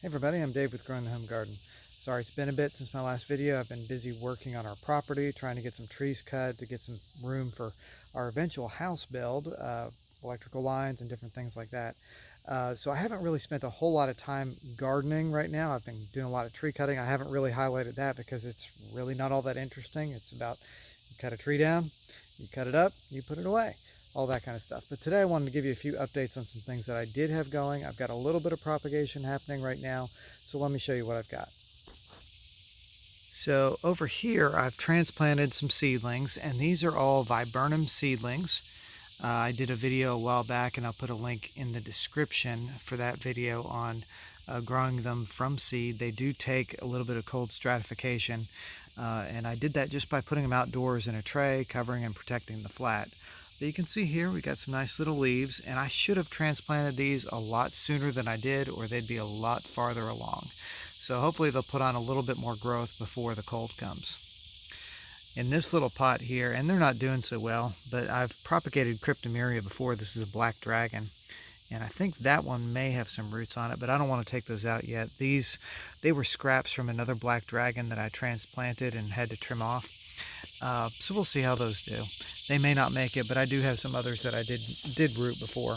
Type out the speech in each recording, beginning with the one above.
Hey everybody, I'm Dave with Growing the Home Garden. Sorry it's been a bit since my last video. I've been busy working on our property, trying to get some trees cut to get some room for our eventual house build, electrical lines and different things like that. So I haven't really spent a whole lot of time gardening right now. I've been doing a lot of tree cutting. I haven't really highlighted that because it's really not all that interesting. It's about you cut a tree down, you cut it up, you put it away, all that kind of stuff. But today I wanted to give you a few updates on some things that I did have going. I've got a little bit of propagation happening right now, so let me show you what I've got. So over here I've transplanted some seedlings, and these are all viburnum seedlings. I did a video a while back, and I'll put a link in the description for that video on growing them from seed. They do take a little bit of cold stratification, and I did that just by putting them outdoors in a tray, covering and protecting the flat. But you can see here we got some nice little leaves, and I should have transplanted these a lot sooner than I did, or they'd be a lot farther along. So hopefully they'll put on a little bit more growth before the cold comes. In this little pot here, and they're not doing so well, but I've propagated cryptomeria before. This is a black dragon, and I think that one may have some roots on it, but I don't want to take those out yet. They were scraps from another black dragon that I transplanted and had to trim off. So we'll see how those do. They may not make it, but I do have some others that I did root before.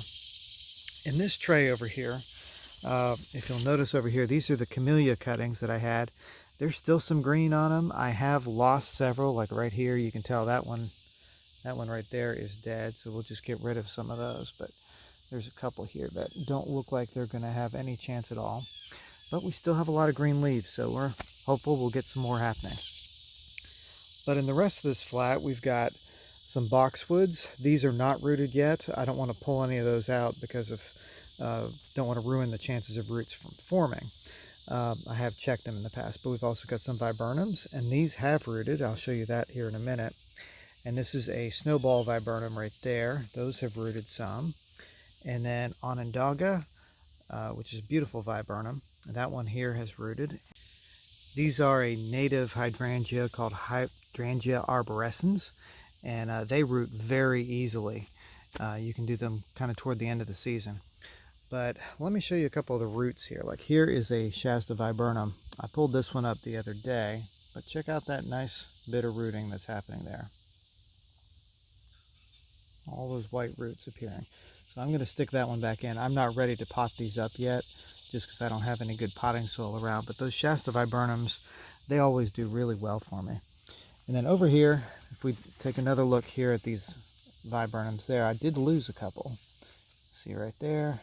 In this tray over here, if you'll notice over here, these are the camellia cuttings that I had. There's still some green on them. I have lost several, like right here. You can tell that one right there is dead, so we'll just get rid of some of those. But there's a couple here that don't look like they're going to have any chance at all. But we still have a lot of green leaves, so we're hopeful we'll get some more happening. But in the rest of this flat, we've got some boxwoods. These are not rooted yet. I don't want to pull any of those out because of don't want to ruin the chances of roots from forming. I have checked them in the past, but we've also got some viburnums, and these have rooted. I'll show you that here in a minute. And this is a snowball viburnum right there. Those have rooted some. And then Onondaga, which is a beautiful viburnum. That one here has rooted. These are a native hydrangea called Hydrangea arborescens, and they root very easily. You can do them kind of toward the end of the season. But let me show you a couple of the roots here. Like here is a Shasta viburnum. I pulled this one up the other day, but check out that nice bit of rooting that's happening there. All those white roots appearing. So I'm going to stick that one back in. I'm not ready to pot these up yet, just because I don't have any good potting soil around. But those Shasta viburnums, they always do really well for me. And then over here, if we take another look here at these viburnums there, I did lose a couple. See right there.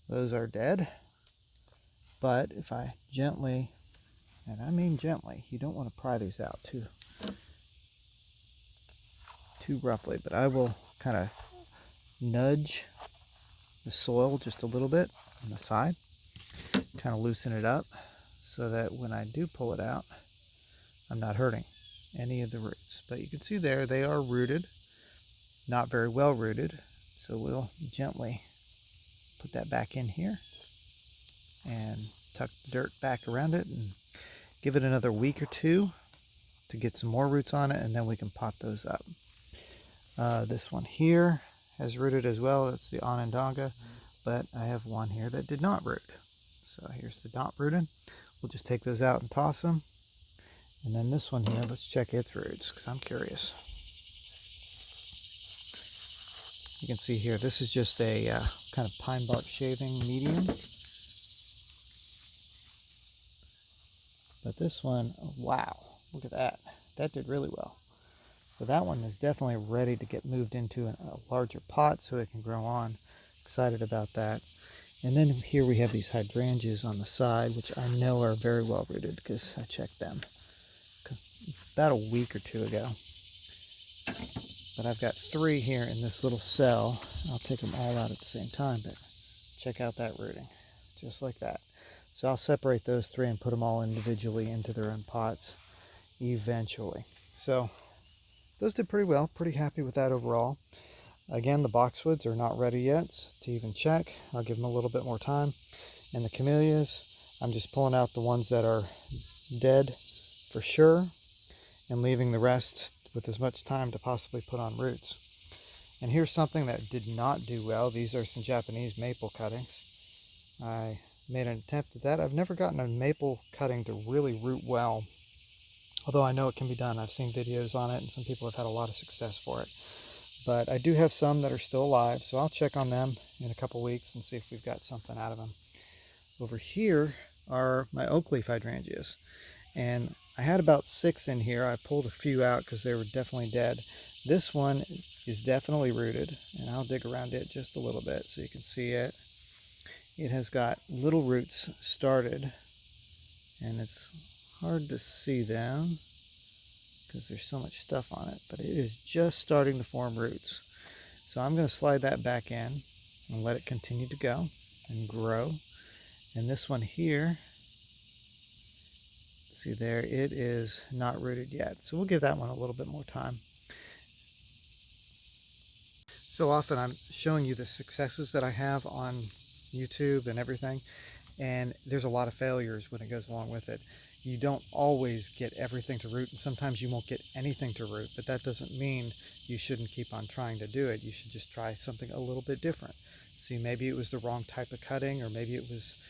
Those are dead, but if I gently, and I mean gently, you don't want to pry these out too roughly, but I will kind of nudge the soil just a little bit on the side, kind of loosen it up so that when I do pull it out, I'm not hurting any of the roots. But you can see there, they are rooted, not very well rooted, so we'll gently put that back in here and tuck the dirt back around it and give it another week or two to get some more roots on it, and then we can pot those up. This one here has rooted as well. It's the Onondaga, but I have one here that did not root. So here's the not rooted. We'll just take those out and toss them. And then this one here, let's check its roots because I'm curious. You can see here, this is just a kind of pine bark shaving medium. But this one, oh, wow, look at that. That did really well. So that one is definitely ready to get moved into a larger pot so it can grow on. Excited about that. And then here we have these hydrangeas on the side, which I know are very well rooted because I checked them about a week or two ago. But I've got 3 here in this little cell. I'll take them all out at the same time, but check out that rooting, just like that. So I'll separate those 3 and put them all individually into their own pots eventually. So those did pretty well, pretty happy with that overall. Again, the boxwoods are not ready yet to even check. I'll give them a little bit more time. And the camellias, I'm just pulling out the ones that are dead for sure and leaving the rest with as much time to possibly put on roots. And here's something that did not do well. These are some Japanese maple cuttings. I made an attempt at that. I've never gotten a maple cutting to really root well, although I know it can be done. I've seen videos on it and some people have had a lot of success for it. But I do have some that are still alive, so I'll check on them in a couple weeks and see if we've got something out of them. Over here are my Oakleaf hydrangeas, and I had about 6 in here. I pulled a few out because they were definitely dead. This one is definitely rooted, and I'll dig around it just a little bit so you can see it. It has got little roots started, and it's hard to see them because there's so much stuff on it, but it is just starting to form roots. So I'm going to slide that back in and let it continue to go and grow. And this one here, see there, it is not rooted yet. So we'll give that one a little bit more time. So often I'm showing you the successes that I have on YouTube and everything, and there's a lot of failures when it goes along with it. You don't always get everything to root, and sometimes you won't get anything to root, but that doesn't mean you shouldn't keep on trying to do it. You should just try something a little bit different. See, maybe it was the wrong type of cutting, or maybe it was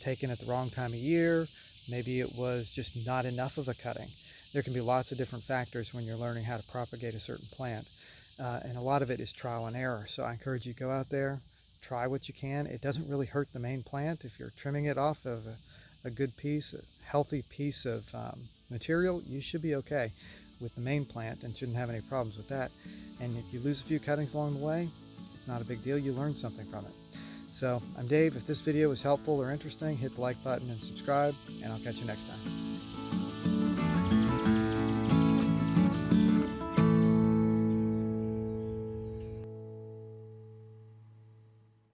taken at the wrong time of year. Maybe it was just not enough of a cutting. There can be lots of different factors when you're learning how to propagate a certain plant, and a lot of it is trial and error. So I encourage you to go out there, try what you can. It doesn't really hurt the main plant if you're trimming it off of a good piece, a healthy piece of material. You should be okay with the main plant and shouldn't have any problems with that. And if you lose a few cuttings along the way, it's not a big deal. You learned something from it. So I'm Dave. If this video was helpful or interesting, hit the like button and subscribe, and I'll catch you next time.